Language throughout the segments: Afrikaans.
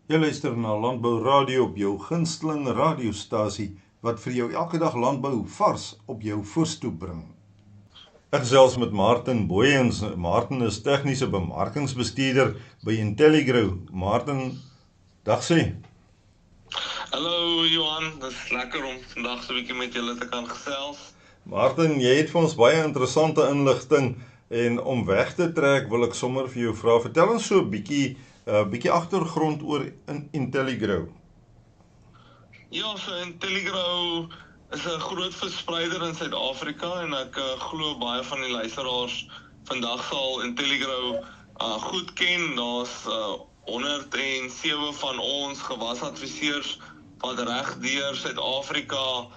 Jy luister na Landbou Radio op jou gunsteling radiostasie wat vir jou elke dag landbou vars op jou voorstoep bring. Ek gesels met Martin Booyens. Martin is tegniese bemarkingsbestuurder by Intelligrow. Martin, dag sê. Hallo Johan, dit is lekker om vandag so 'n bietjie met julle te kan gesels. Martin, jy het vir ons baie interessante inligting en om weg te trek wil ek sommer vir jou vra, vertel ons so 'n bietjie agtergrond oor Intelligrow. Ja, so Intelligrow is 'n groot verspreider in Suid-Afrika en ek glo baie van die luisteraars vandag sal Intelligrow goed ken. Daar's 107 van ons gewasadviseurs wat reg deur Suid-Afrika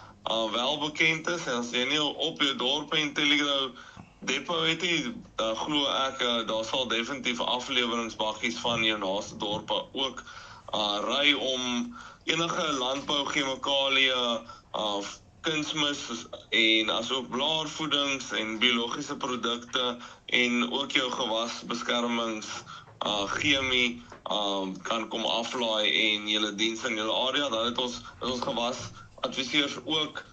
wel bekend is. En as jy nie op jou dorp Intelligrow depot het nie, glo ek daar sal definitief afleweringsbaggies van jou naaste dorpe ook ry om enige landbouchemikalieë, kunsmis en asook blaarvoedings en biologiese produkte en ook jou gewasbeskermings chemie kan kom aflaai en julle diens in julle area. Dan het ons gewasadviseurs ook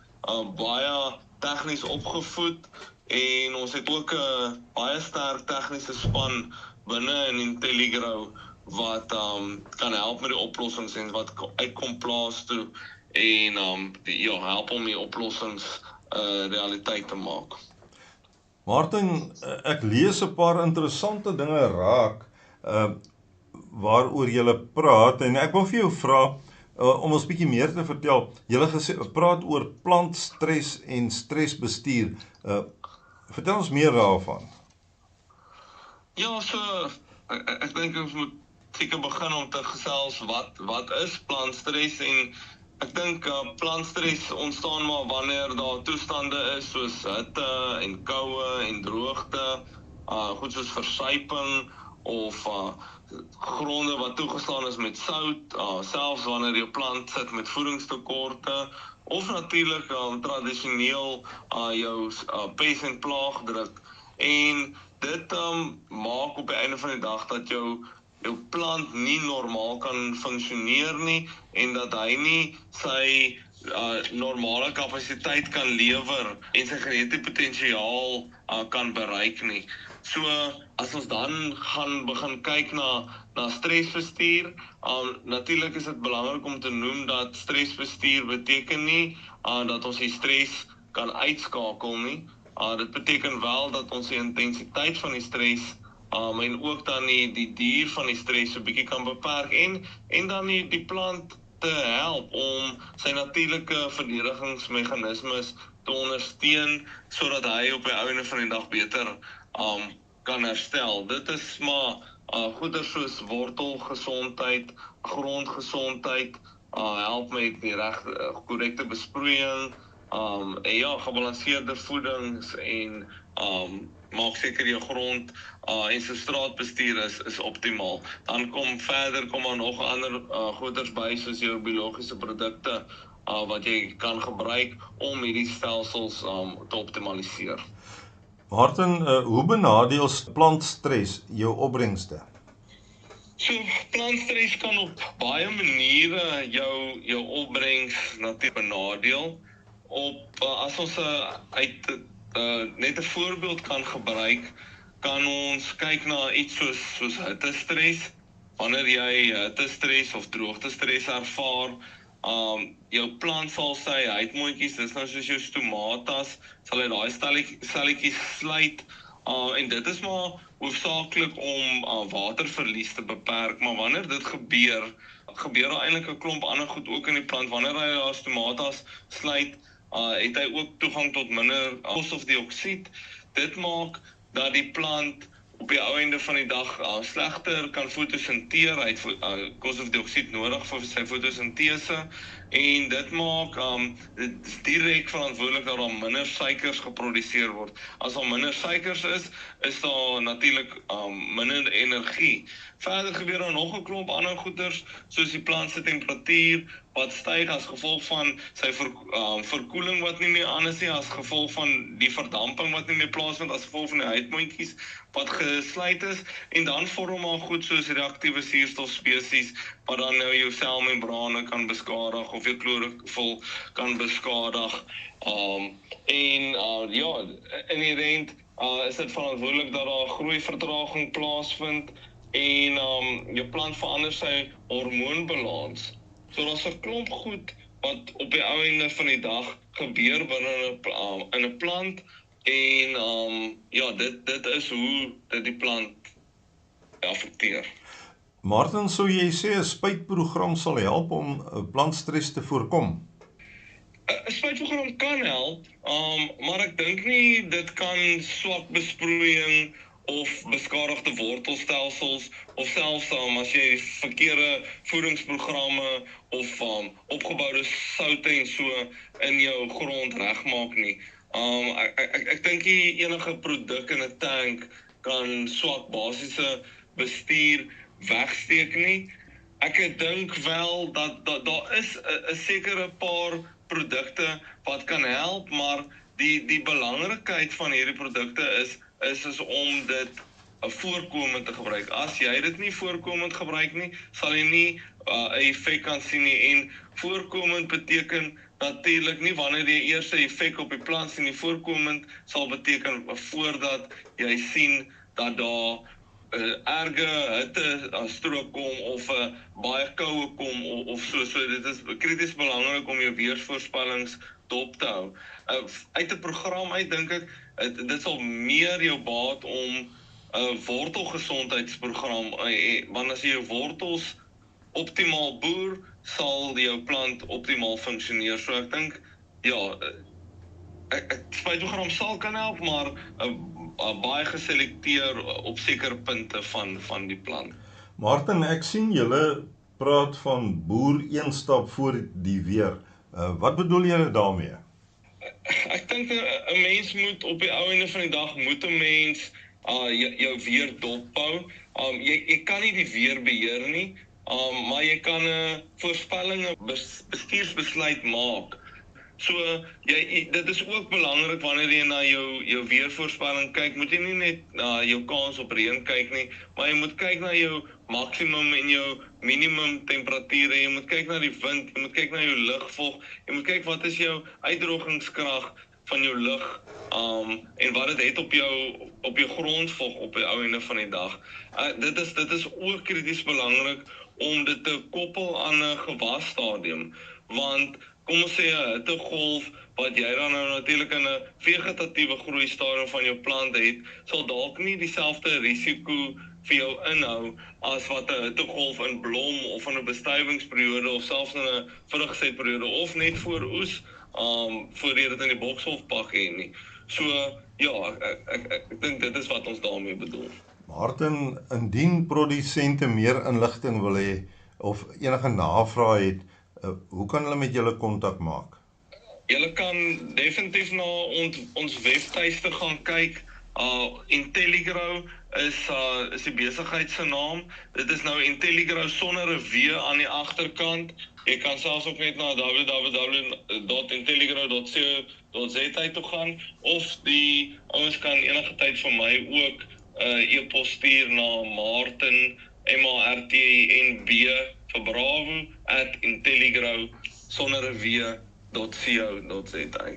baie tegnies opgevoed en ons het ook 'n baie sterk tegniese span binne in Intelligrow wat kan help met die oplossings en wat uitkom plaas toe en help om die oplossings realiteit te maak. Martin, ek lees 'n paar interessante dinge raak waaroor julle praat en ek wil vir jou vra om ons bietjie meer te vertel. Julle praat oor plantstres en stresbestuur. Vertel ons meer daarvan. Ja, so ek dink ons moet seker begin om te gesels wat is plantstres en ek dink plantstres ontstaan maar wanneer daar toestande is soos hitte en koue en droogte, goed soos versuiping of gronde wat toegestaan is met sout, selfs wanneer jou plant sit met voedingstekorte of natuurlik tradisioneel jou pes en plaagdruk. En dit maak op die einde van die dag dat jou plant nie normaal kan funksioneer nie en dat hy nie sy normale kapasiteit kan lewer en sy genetiese potensiaal kan bereik nie. So as ons dan gaan begin kyk na stresbestuur, natuurlik is dit belangrik om te noem dat stresbestuur beteken nie dat ons die stres kan uitskakel nie. Dit beteken wel dat ons die intensiteit van die stres en ook dan die duur van die stres so 'n bietjie kan beperk en dan die plant te help om sy natuurlike verdedigingsmeganismes te ondersteun sodat hy op die einde van die dag beter kan herstel. Dit is maar goeie soos wortelgesondheid, grondgesondheid, help met die korrekte besproeiing, gebalanseerde voedings en maak seker jou grond en sy straatbestuur is optimaal. Dan kom maar nog ander goeders by soos jou biologiese produkte wat jy kan gebruik om hierdie stelsels te optimaliseer. Martin, hoe benadeel plantstres jou opbrengste? So plantstres kan op baie maniere jou opbrengs natuurlik benadeel. As ons net 'n voorbeeld kan gebruik, kan ons kyk na iets soos hittestres. Wanneer jy hittestres of droogtestres ervaar, jou plant sal sy huidmondjies, dis nou soos jou stomatas, sal hy daai stelletjies sluit, en dit is maar hoofsaaklik om waterverlies te beperk, maar wanneer dit gebeur daar eintlik 'n klomp ander goed ook in die plant. Wanneer hy daar stomatas sluit, het hy ook toegang tot minder koolstofdioksied. Dit maak dat die plant op die einde van die dag slegter kan fotosinteer. Hy het koolstofdioksied nodig vir sy fotosintese en dit maak dit is direk verantwoordelik dat daar minder suikers geproduseer word. As daar minder suikers is daar natuurlik minder energie verder gebeur daar nog 'n klomp ander goeters, soos die plant se temperatuur wat styg as gevolg van sy verkoeling wat nie meer aan is nie, as gevolg van die verdamping wat nie meer plaasvind, as gevolg van die huidmondjies wat gesluit is, en dan vorm maar goed soos reaktiewe suurstofspesies wat dan nou jou selmembrane kan beskadig of jou klorofil kan beskadig. Ja, inherent is dit verantwoordelik dat daar groeivertraging plaasvind en jou plant verander sy hormoonbalans. So daar's 'n klomp goed wat op die ou einde van die dag gebeur binne in 'n plant en ja, dit is hoe dit die plant affekteer. Martin, sou jy sê 'n spuitprogram sal help om plantstres te voorkom? 'n Spuitprogram kan help, maar ek dink nie dit kan swak besproeiing of beskadigde wortelstelsels of selfs as jy verkeerde voedingsprogramme of opgeboude soutte en so in jou grond regmaak nie. Ek dink nie enige produk in 'n tank kan swak basiese bestuur wegsteek nie. Ek dink wel dat daar is 'n sekere paar produkte wat kan help, maar die belangrikheid van hierdie produkte is om dit voorkomend te gebruik. As jy dit nie voorkomend gebruik nie, sal jy nie 'n effek kan sien nie. En voorkomend beteken natuurlik nie wanneer jy eers 'n effek op die plant sien nie. Voorkomend sal beteken voordat jy sien dat daar erge hittestrook kom of baie koue kom of so. So dit is krities belangrik om jou weervoorspellings dop te hou. Uit 'n program uit dink ek dit sal meer jou baat om 'n wortelgesondheidsprogram, want as jy jou wortels optimaal boer, sal jou plant optimaal funksioneer. So ek dink ja, 'n spuitprogram sal kan help, maar baie geselekteer op sekere punte van die plant. Martin, ek sien julle praat van boer een stap voor die weer. Wat bedoel julle daarmee? Ek dink 'n mens moet op die ou einde van die dag moet 'n mens jou weer dophou. Jy kan nie die weer beheer nie, maar jy kan 'n voorspelling, bestuursbesluit maak. So dit is ook belangrik wanneer jy na jou weervoorspelling kyk, moet jy nie net na jou kans op reën kyk nie, maar jy moet kyk na jou maksimum en jou minimum temperature, jy moet kyk na die wind, jy moet kyk na jou lugvog, jy moet kyk wat is jou uitdrogingskrag van jou lug en wat dit het op jou grondvog op die ou einde van die dag. Dit is ook krities belangrik om dit te koppel aan 'n gewasstadium, want kom ons sê 'n hittegolf wat jy dan nou natuurlik in 'n vegetatiewe groeistadium van jou plant het, sal dalk nie dieselfde risiko vir jou inhou as wat 'n hittegolf in blom of in 'n bestuivingsperiode of selfs in 'n vrugsetperiode of net voor oes voor jy dit in die bokshof pak hê nie. So ja, ek dink dit is wat ons daarmee bedoel. Martin, indien produsente meer inligting wil hê of enige navrae het, hoe kan hulle met julle kontak maak? Julle kan definitief na ons webtuiste gaan kyk. Intelligrow is die besigheid se naam. Dit is nou Intelligrow sonder 'n W aan die agterkant. Jy kan selfs ook net na www.intelligrow.co.za toe gaan, of die ouens kan enige tyd vir my ook e-pos stuur na Martin, MARTINB vir Bravo @intelligrow sonder 'n W.co.za.